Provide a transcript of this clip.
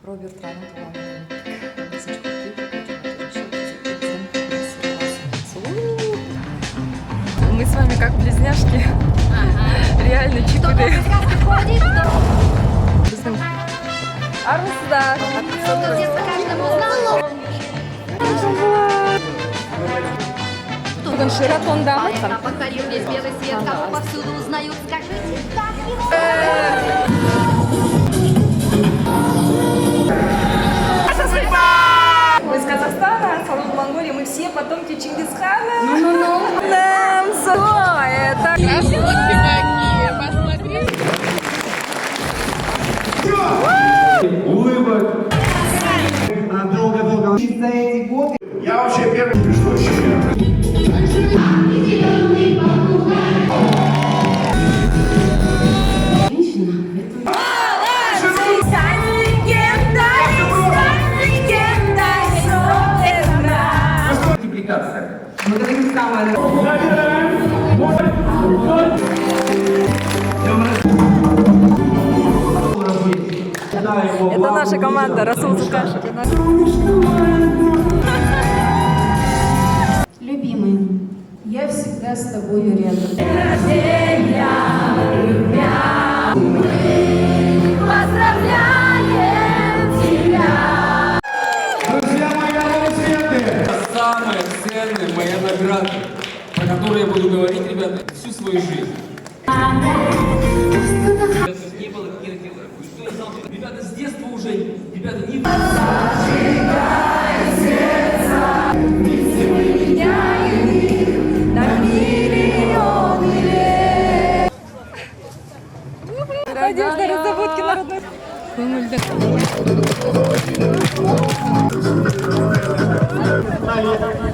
Роберт рано Мы с вами как близняшки. Реально чипы. Армстар. Бүгін Шератондамыз. Повторил весь белый свет, кого повсюду узнают. Скажите, как его? Мы из Казахстана, Салон Монголии, мы все потомки Чингисхана. Ну-ну-ну. Нам это красотки какие, посмотри. Улыбок. Долго-долго. За эти годы я вообще первый пришло Это наша команда, Расул Зукаш. Любимый, я всегда с тобою рядом. Друзья мои, аплодисменты! Самая ценная моя награда, про которую я буду говорить, ребята, всю свою жизнь. Не было киногероев. Что я знал? Ребята, с детства уже, ребята, не... Надежда разработки народной. Поехали!